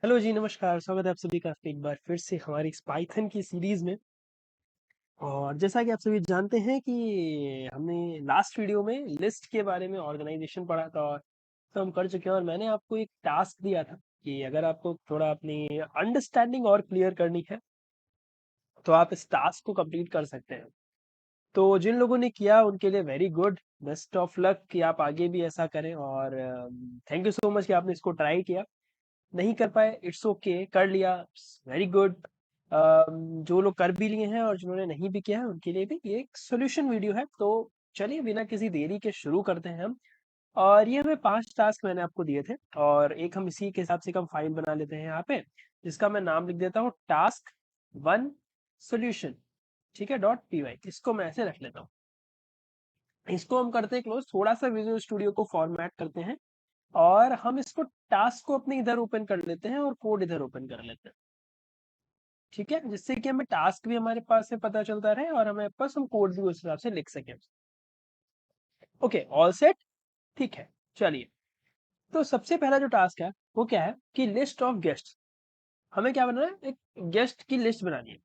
Hello जी, नमस्कार। स्वागत है आप सभी का एक बार फिर से हमारी इस पाइथन की सीरीज में। और जैसा कि आप सभी जानते हैं कि हमने लास्ट वीडियो में लिस्ट के बारे में ऑर्गेनाइजेशन पढ़ा था और तो हम कर चुके हैं। और मैंने आपको एक टास्क दिया था कि अगर आपको थोड़ा अपनी अंडरस्टैंडिंग और क्लियर करनी है तो आप इस टास्क को कंप्लीट कर सकते हैं। तो जिन लोगों ने किया उनके लिए very good, best of luck कि आप आगे भी ऐसा करें। और थैंक यू सो मच कि आपने इसको ट्राई किया। नहीं कर पाए, इट्स ओके, कर लिया, वेरी गुड। जो लोग कर भी लिए हैं और जिन्होंने नहीं भी किया है उनके लिए भी ये एक सोल्यूशन वीडियो है। तो चलिए बिना किसी देरी के शुरू करते हैं हम। और ये हमें 5 टास्क मैंने आपको दिए थे और एक हम इसी के हिसाब से हम फाइल बना लेते हैं यहाँ पे, जिसका मैं नाम लिख देता हूँ task1 solution। ठीक है, .py इसको मैं ऐसे रख लेता हूँ। इसको हम करते हैं क्लोज, थोड़ा सा विजुअल स्टूडियो को फॉर्मेट करते हैं और हम इसको टास्क को अपने इधर ओपन कर लेते हैं और कोड इधर ओपन कर लेते हैं। ठीक है, जिससे कि हमें टास्क भी हमारे पास से पता चलता रहे और हमारे पास हम कोड भी उस हिसाब से लिख सकें। Okay, all set. ठीक है, चलिए। तो सबसे पहला जो टास्क है वो क्या है कि लिस्ट ऑफ गेस्ट। हमें क्या बनाना है, एक गेस्ट की लिस्ट बनानी है।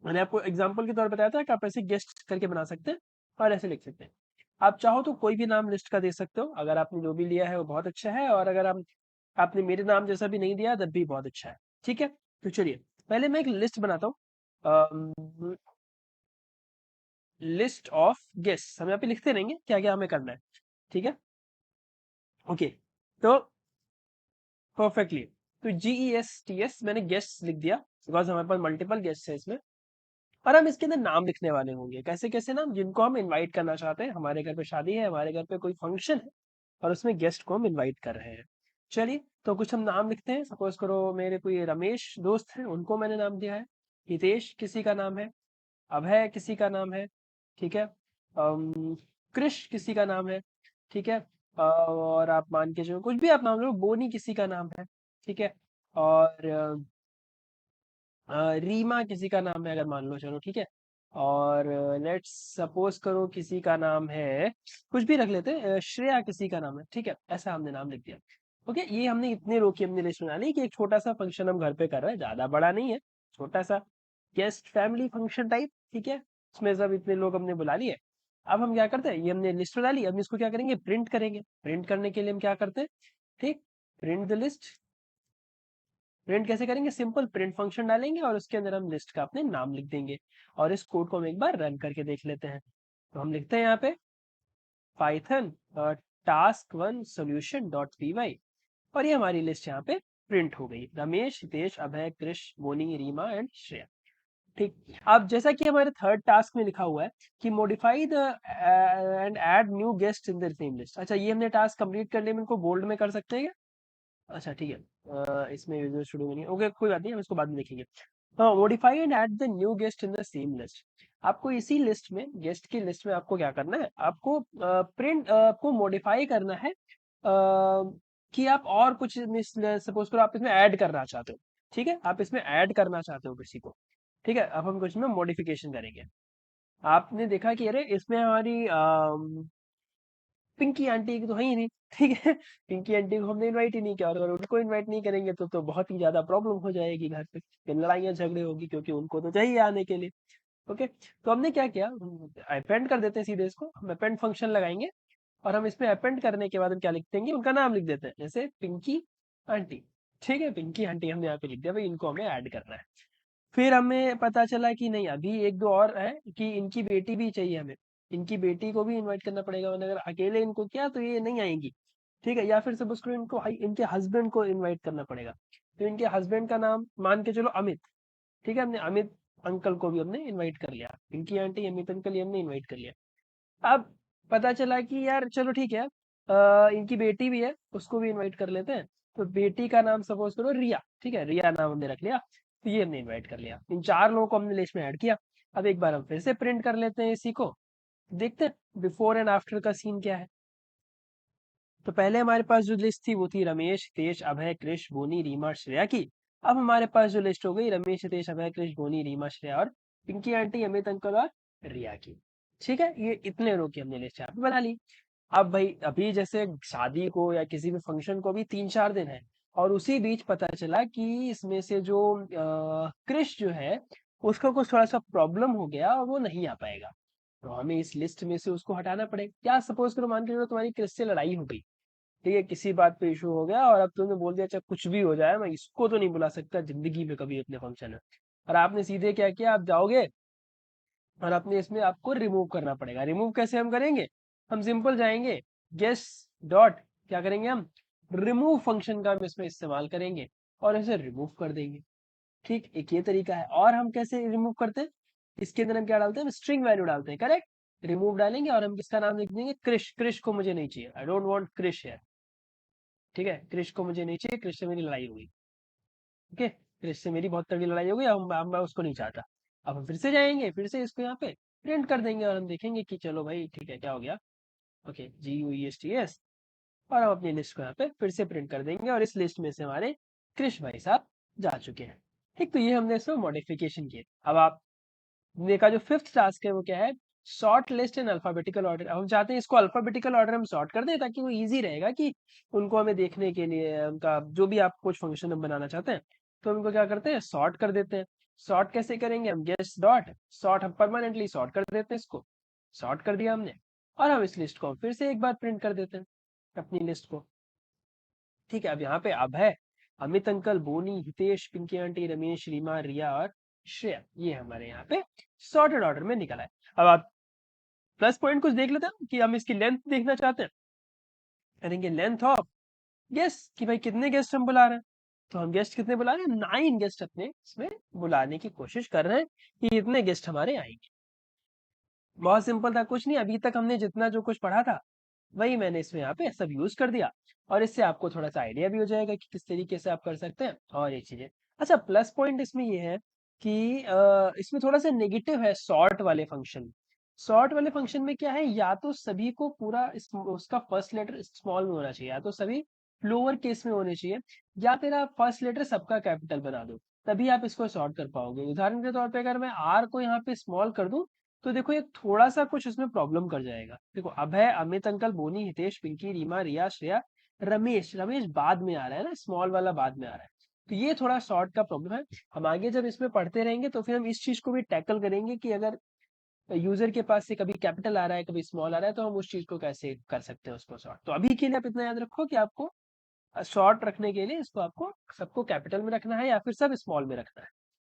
मैंने आपको एग्जांपल के तौर पर बताया था कि आप ऐसे गेस्ट करके बना सकते हैं और ऐसे लिख सकते हैं। आप चाहो तो कोई भी नाम लिस्ट का दे सकते हो, अगर आपने जो भी लिया है वो बहुत अच्छा है, और अगर आप आपने मेरे नाम जैसा भी नहीं दिया तब भी बहुत अच्छा है। ठीक है, तो चलिए पहले मैं एक लिस्ट बनाता हूँ। लिस्ट ऑफ गेस्ट हम यहाँ पे लिखते रहेंगे क्या क्या हमें करना है। ठीक है, ओके। तो परफेक्टली, तो GESTS मैंने गेस्ट लिख दिया बिकॉज हमारे पास मल्टीपल गेस्ट है इसमें। और हम इसके अंदर नाम लिखने वाले होंगे, कैसे कैसे नाम, जिनको हम इनवाइट करना चाहते हैं। हमारे घर पे शादी है, हमारे घर पे कोई फंक्शन है और उसमें गेस्ट को हम इनवाइट कर रहे हैं। चलिए, तो कुछ हम नाम लिखते हैं। सपोज करो मेरे कोई रमेश दोस्त हैं, उनको मैंने नाम दिया है। हितेश किसी का नाम है। अभय किसी का नाम है। ठीक है। कृष किसी का नाम है। ठीक है। और आप मान के चलो कुछ भी आप नाम लो, बोनी किसी का नाम है। ठीक है। और रीमा किसी का नाम है अगर मान लो, चलो ठीक है। और लेट्स सपोज करो किसी का नाम है, कुछ भी रख लेते हैं, श्रेया किसी का नाम है। ठीक है, ऐसा हमने नाम लिख दिया। ओके, ये हमने इतने रो की हमने लिस्ट बना ली कि एक छोटा सा फंक्शन हम घर पे कर रहे हैं, ज्यादा बड़ा नहीं है, छोटा सा गेस्ट फैमिली फंक्शन टाइप। ठीक है, उसमें सब इतने लोग हमने बुला लिए। अब हम क्या करते हैं, ये हमने लिस्ट बना ली, अब इसको क्या करेंगे, प्रिंट करेंगे। प्रिंट करने के लिए हम क्या करते हैं, ठीक, प्रिंट द लिस्ट। प्रिंट कैसे करेंगे, सिंपल प्रिंट फंक्शन डालेंगे और उसके अंदर हम लिस्ट का अपने नाम लिख देंगे। और इस कोड को हम एक बार रन करके देख लेते हैं। तो हम लिखते हैं यहाँ पे पाइथन task1 solution.py और ये हमारी लिस्ट यहाँ पे प्रिंट हो गई, रमेश, हितेश, अभय, कृष, मोनी, रीमा एंड श्रेया। ठीक। अब जैसा कि हमारे थर्ड टास्क में लिखा हुआ है कि modify the end add new guest in the same list. अच्छा, ये हमने टास्क कंप्लीट कर लिया, हम इनको बोल्ड में कर सकते हैं क्या? अच्छा ठीक है, इसमें विजुअल स्टूडियो में नहीं, ओके कोई बात नहीं, हम इसको बाद में देखेंगे। हाँ, modify and add the new guest in the same list. आपको इसी लिस्ट में, गेस्ट की लिस्ट में आपको क्या करना है, आपको प्रिंट, आपको मॉडिफाई करना है कि आप और कुछ, सपोज करो आप इसमें ऐड करना चाहते हो। ठीक है, आप इसमें ऐड करना चाहते हो किसी को। ठीक है, अब हम कुछ में मॉडिफिकेशन करेंगे। आपने देखा कि अरे इसमें हमारी पिंकी आंटी की तो है ही नहीं। ठीक है, पिंकी आंटी को हमने इनवाइट ही नहीं किया, और अगर उनको इनवाइट नहीं करेंगे तो बहुत ही ज्यादा प्रॉब्लम हो जाएगी घर पे, फिर लड़ाइयाँ झगड़े होगी क्योंकि उनको तो चाहिए आने के लिए। ओके, तो हमने क्या किया, अपेंड कर देते हैं सीधे इसको, हम अपेंड फंक्शन लगाएंगे और हम इसमें अपेंड करने के बाद हम क्या लिख देंगे, उनका नाम लिख देते हैं, जैसे पिंकी आंटी। ठीक है, पिंकी आंटी हमने यहाँ पे लिख दिया, भाई इनको हमें ऐड करना है। फिर हमें पता चला कि नहीं, अभी एक दो और है कि इनकी बेटी भी चाहिए हमें। इनकी बेटी को भी इनवाइट करना पड़ेगा, वरना अगर अकेले इनको किया तो ये नहीं आएंगी। ठीक है, या फिर सपोज करो इनको इनके हस्बैंड को इनवाइट करना पड़ेगा। तो इनके हस्बैंड का नाम मान के चलो अमित। ठीक है, हमने अमित अंकल को भी हमने इनवाइट कर लिया, इनकी आंटी अमित अंकल ये हमने इनवाइट कर लिया। अब पता चला कि यार चलो ठीक है, इनकी बेटी भी है, उसको भी इनवाइट कर लेते हैं। तो बेटी का नाम सपोज करो रिया। ठीक है, रिया नाम हमने रख लिया, तो ये हमने इनवाइट कर लिया, इन चार लोगों को हमने लिस्ट में ऐड किया। अब एक बार हम फिर से प्रिंट कर लेते हैं इसी को, देखते हैं बिफोर एंड आफ्टर का सीन क्या है। तो पहले हमारे पास जो लिस्ट थी वो थी रमेश, हितेश, अभय, कृष, बोनी, रीमा, श्रेया की। अब हमारे पास जो लिस्ट हो गई रमेश, हितेश, अभय, कृष, बोनी, रीमा, श्रेया और पिंकी आंटी, अमित अंकल और रिया की। ठीक है, ये इतने लोग की हमने लिस्ट यहाँ पे बना ली। अब भाई अभी जैसे शादी को या किसी भी फंक्शन को भी 3-4 दिन है, और उसी बीच पता चला कि इसमें से जो क्रिश जो है उसका कुछ थोड़ा सा प्रॉब्लम हो गया और वो नहीं आ पाएगा। तो हमें इस लिस्ट में से उसको हटाना पड़ेगा। क्या सपोज करो, मान के चलो तुम्हारी क्रिश से लड़ाई हो गई, ठीक है, किसी बात पे इशू हो गया और अब तुमने बोल दिया चाहे कुछ भी हो जाए मैं इसको तो नहीं बुला सकता जिंदगी में कभी अपने फंक्शन में। और आपने सीधे क्या किया, आप जाओगे और अपने इसमें आपको रिमूव करना पड़ेगा। रिमूव कैसे हम करेंगे, हम सिंपल जाएंगे गेस्ट डॉट, क्या करेंगे हम, रिमूव फंक्शन का हम इसमें इस्तेमाल करेंगे और इसे रिमूव कर देंगे। ठीक, एक ये तरीका है। और हम कैसे रिमूव करते हैं, इसके अंदर हम क्या डालते हैं, स्ट्रिंग वैल्यू डालते हैं, करेक्ट। रिमूव डालेंगे और हम किसका नाम लिख देंगे, क्रिश। क्रिश को मुझे नहीं चाहिए, आई डोंट वांट क्रिश है, ठीक है, क्रिश को मुझे नहीं चाहिए, क्रिश से मेरी लड़ाई हुई, ठीक है, क्रिश से मेरी बहुत तगड़ी लड़ाई हो गई, हम मैं उसको नहीं चाहता। अब हम फिर से जाएंगे, फिर से इसको यहाँ पे प्रिंट कर देंगे और हम देखेंगे कि चलो भाई ठीक है, क्या हो गया, ओके, GUESTS। और हम अपनी लिस्ट को यहाँ पे फिर से प्रिंट कर देंगे और इस लिस्ट में से हमारे क्रिश भाई साहब जा चुके हैं। ठीक, तो ये हमने इसमें मॉडिफिकेशन किए। अब आप का जो फिफ्थ टास्क है वो क्या है, short list in alphabetical order. हम चाहते हैं इसको अल्फाबेटिकल ऑर्डर हम सॉर्ट कर दें ताकि वो इजी रहेगा कि उनको हमें देखने के लिए, उनका जो भी आप कुछ फंक्शन हम बनाना चाहते हैं तो उनको क्या करते हैं, सॉर्ट कर देते हैं। सॉर्ट कैसे करेंगे, हम गेस्ट डॉट सॉर्ट, हम परमानेंटली सॉर्ट कर देते हैं इसको, सॉर्ट कर दिया हमने। और हम इस लिस्ट को फिर से एक बार प्रिंट कर देते हैं, अपनी लिस्ट को। ठीक है, अब यहाँ पे अब है अमित अंकल, बोनी, हितेश, पिंकी आंटी, रमेश, रीमा, रिया और श्रेया, ये हमारे यहाँ पे सॉर्टेड ऑर्डर में निकला है। अब आप प्लस पॉइंट कुछ देख लेते हैं कि हम इसकी लेंथ देखना चाहते हैं, करेंगे लेंथ ऑफ गेस्ट कि भाई कितने गेस्ट हम बुला रहे हैं। तो हम गेस्ट कितने बुला रहे हैं, 9 गेस्ट अपने इसमें बुलाने की कोशिश कर रहे हैं कि इतने गेस्ट हमारे आएंगे। बहुत सिंपल था, कुछ नहीं, अभी तक हमने जितना जो कुछ पढ़ा था वही मैंने इसमें यहाँ पे सब यूज कर दिया और इससे आपको थोड़ा सा आइडिया भी हो जाएगा कि किस तरीके से आप कर सकते हैं और ये चीजें। अच्छा, प्लस पॉइंट इसमें ये है कि इसमें थोड़ा सा नेगेटिव है सॉर्ट वाले फंक्शन। सॉर्ट वाले फंक्शन में क्या है, या तो सभी को पूरा उसका फर्स्ट लेटर स्मॉल में होना चाहिए, या तो सभी लोअर केस में होने चाहिए, या फिर आप फर्स्ट लेटर सबका कैपिटल बना दो, तभी आप इसको सॉर्ट कर पाओगे। उदाहरण के तौर पे अगर मैं आर को यहाँ पे स्मॉल कर दूं तो देखो ये थोड़ा सा कुछ इसमें प्रॉब्लम कर जाएगा। देखो अभय, अमित अंकल, बोनी, हितेश, पिंकी, रीमा, रिया, श्रेया, रमेश, रमेश बाद में आ रहा है ना, स्मॉल वाला बाद में आ रहा है, तो ये थोड़ा शॉर्ट का प्रॉब्लम है। हम आगे जब इसमें पढ़ते रहेंगे तो फिर हम इस चीज को भी टैकल करेंगे कि अगर यूजर के पास से कभी कैपिटल आ रहा है कभी स्मॉल आ रहा है तो हम उस चीज को कैसे कर सकते हैं उसको सॉर्ट। तो अभी के लिए आप इतना याद रखो कि आपको शॉर्ट रखने के लिए इसको आपको सबको कैपिटल में रखना है या फिर सब स्मॉल में रखना है।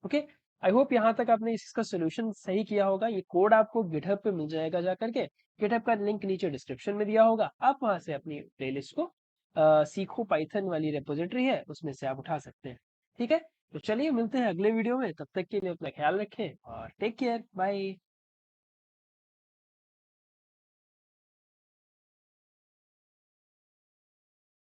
ओके, आई होप यहाँ तक आपने इसका सोल्यूशन सही किया होगा। ये कोड आपको गिटहब पे मिल जाएगा जा करके, गिटहब का लिंक नीचे डिस्क्रिप्शन में दिया होगा, आप वहां से अपनी प्लेलिस्ट को सीखो पाइथन वाली रेपोजिटरी है उसमें से आप उठा सकते हैं। ठीक है, तो चलिए मिलते हैं अगले वीडियो में, तब तक के लिए अपना ख्याल रखें और टेक केयर, बाय।